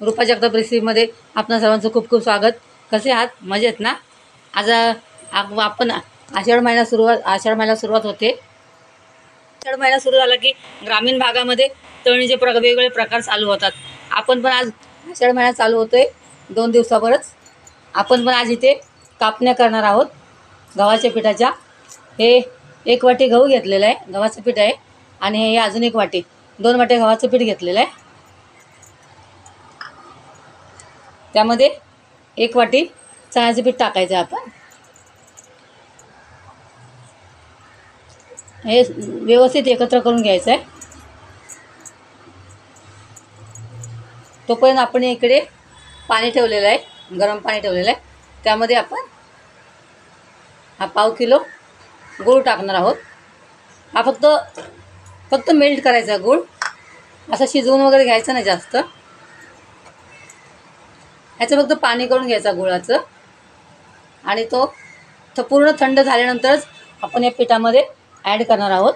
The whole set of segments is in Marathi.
रूपा जगताप रेसिपीमध्ये आपणा सर्वांचं खूप खूप स्वागत। कसे आहात? मजेत ना? आज आपण आषाढ महिना सुरुवात होते। आषाढ महिना सुरू झाला की ग्रामीण भागामध्ये तळणीचे वेगवेगळे प्रकार चालू होतात। आपण पण आज आषाढ महिना चालू होतोय 2 दिवसावरच। आपण पण आज इथे कापण्या करणार आहोत गव्हाच्या पिठाच्या। हे 1 वाटी गहू घेतलेला आहे, गव्हाचं पीठ आहे, आणि हे अजून 1 वाटी 2 वाटी गव्हाचं पीठ घेतलेलं आहे। त्यामध्ये 1 वाटी चण्याचं पीठ टाकायचं आहे। आपण हे व्यवस्थित एकत्र करून घ्यायचं आहे। तोपर्यंत आपण इकडे पाणी ठेवलेलं आहे, गरम पाणी ठेवलेलं आहे। त्यामध्ये आपण हा पाव किलो गूळ टाकणार आहोत। हा फक्त मेल्ट करायचा गूळ, असं शिजवून वगैरे घ्यायचं नाही जास्त। ह्याचं फक्त पाणी करून घ्यायचा गुळाचं, आणि तो पूर्ण थंड झाल्यानंतरच आपण या पिठामध्ये ॲड करणार आहोत।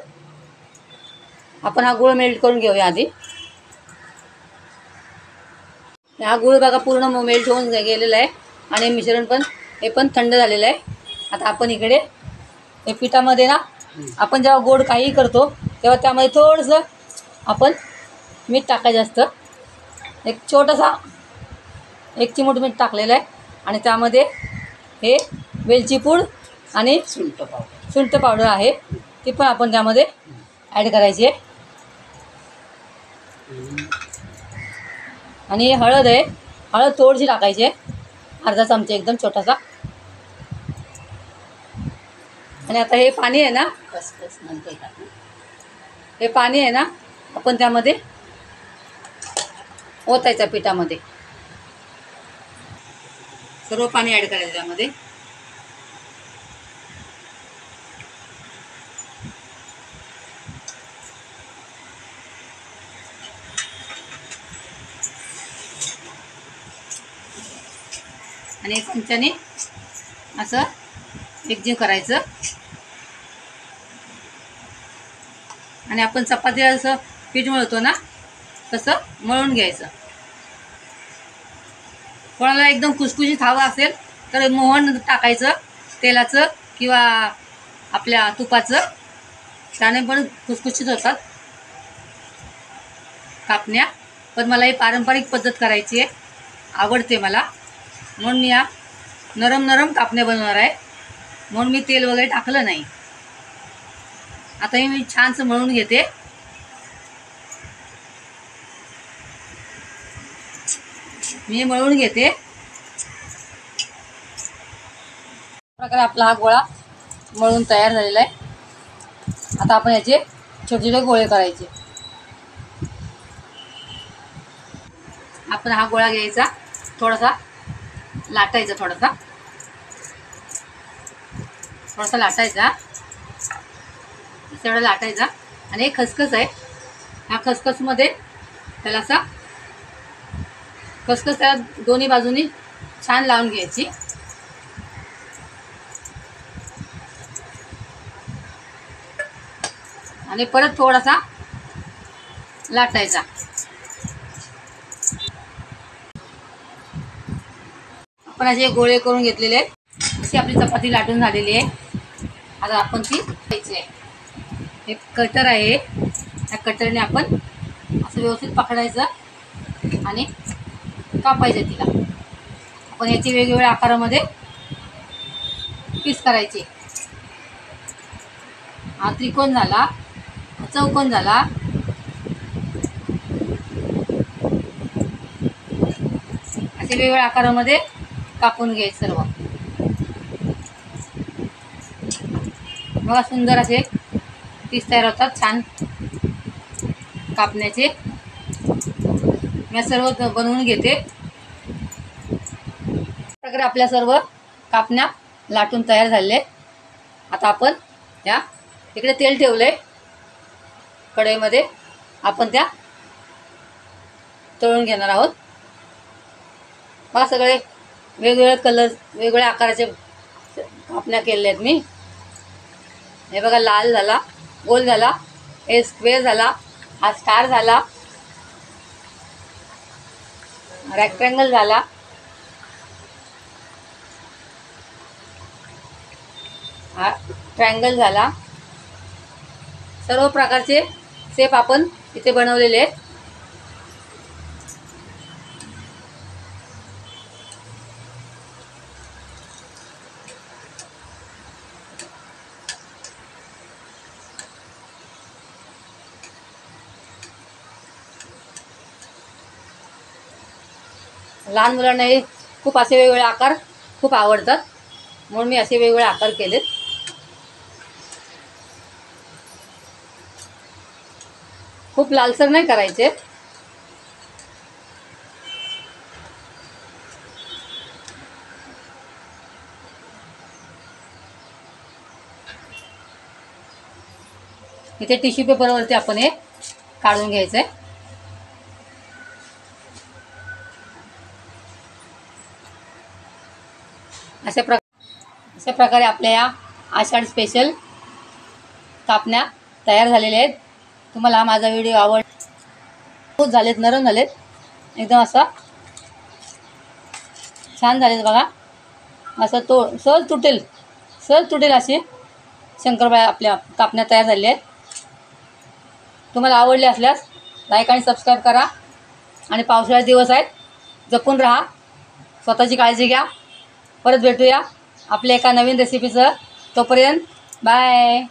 आपण हा गूळ मेल्ट करून घेऊया आधी। हा गूळ बघा पूर्ण मेल्ट होऊन गेलेला आहे, आणि मिश्रण पण हे पण थंड झालेलं आहे। आता आपण इकडे हे पिठामध्ये ना, आपण जेव्हा गोड काही करतो तेव्हा त्यामध्ये थोडंसं आपण मीठ टाकायचं असतं। एक छोटासा 1 चिमूट मीठ टाकलेलं आहे, आणि त्यामध्ये हे वेलची पूड आणि सुंठ पावडर आहे, ती पण आपण त्यामध्ये ॲड करायची आहे। आणि हळद आहे, हळद थोडीशी टाकायची आहे, अर्धा चमचा एकदम छोटासा। आणि आता हे पाणी आहे ना, हे पाणी आहे ना, आपण त्यामध्ये ओतायचं पिठामध्ये। सर्व पाणी ॲड करायचं त्यामध्ये। आणि चमच्याने असं एकजीव करायचं, आणि आपण चपातीला जसं पीठ मळतो ना तसं मळून घ्यायचं। कोणाला एकदम खुसखुशीत हवं असेल तर मोहन टाकायचं, तेलाचं किंवा आपल्या तुपाचं, त्याने पण खुसखुशीत होतात कापण्या। पण मला ही पारंपरिक पद्धत करायची आहे, आवडते मला, म्हणून मी या नरम कापण्या बनवणार आहे, म्हणून मी तेल वगैरे टाकलं नाही। आता मी छानसं मळून घेते। मी मळून घेते। प्रकारे आपला हा गोळा मळून तयार झालेला आहे। आता आपण याचे छोटे छोटे गोळे करायचे। आपण हा गोळा घ्यायचा, थोडासा लाटायचा, थोडासा लाटायचा, तेवढा लाटायचा। आणि एक खसखस आहे, ह्या खसखसमध्ये त्याला असा खसखस त्याला दोन्ही बाजूनी छान लावून घ्यायची। आणि परत थोडासा लाटायचा। आपण असे गोळे करून घेतलेले आहेत। अशी आपली चपाती लाटून झालेली आहे। आता आपण ती खायची आहे। एक कटर आहे, त्या कटरने आपण असं व्यवस्थित पकडायचं आणि कापायचं तिला। आपण याची वेगवेगळ्या आकारामध्ये पीस करायचे। हा त्रिकोण झाला, चौकोन झाला, असे वेगवेगळ्या आकारामध्ये कापून घ्यायचं सर्व। बघा सुंदर असे पीस तयार होतात छान कापण्याचे। मी सर्व बनवून घेते। प्रकारे आपल्या सर्व कापण्या लाटून तयार झालेले। आता आपण या इकडे तेल ठेवले कढईमध्ये, आपण त्या तळून घेणार आहोत। बघा सगळे वेगवेगळे कलर, वेगवेगळ्या आकाराचे कापण्या केलेल्या आहेत मी। हे बघा, लाल झाला, गोल झाला, हे स्क्वेअर झाला, हा स्टार झाला, रेक्टँगल झाला, हा ट्रायंगल झाला. सर्व प्रकारचे शेप आपण इथे बनवलेले आहेत. लहान मुलांनाही खूप असे वेगवेगळे आकार खूप आवडतात, म्हणून मी असे वेगवेगळे आकार केलेत. खूप लालसर नाही करायचे. इथे टिश्यू पेपरवरती आपण हे काढून घ्यायचं आहे. अशा प्रकारे आपल्या या आषाढ स्पेशल कापण्या तयार झालेल्या आहेत. तुम्हाला हा माझा व्हिडिओ खूप झालेत, नरम झालेत, एकदम असा छान झालेत बघा. असं सहज तुटेल अशी शंकरपाळ्या आपल्या कापण्या तयार झालेल्या आहेत. तुम्हाला आवडले असल्यास लाईक आणि सबस्क्राईब करा. आणि पावसाळ्याचे दिवस आहेत, जपून राहा, स्वतःची काळजी घ्या. परत भेटूया आपल्या एका नवीन रेसिपीचं. तोपर्यंत बाय.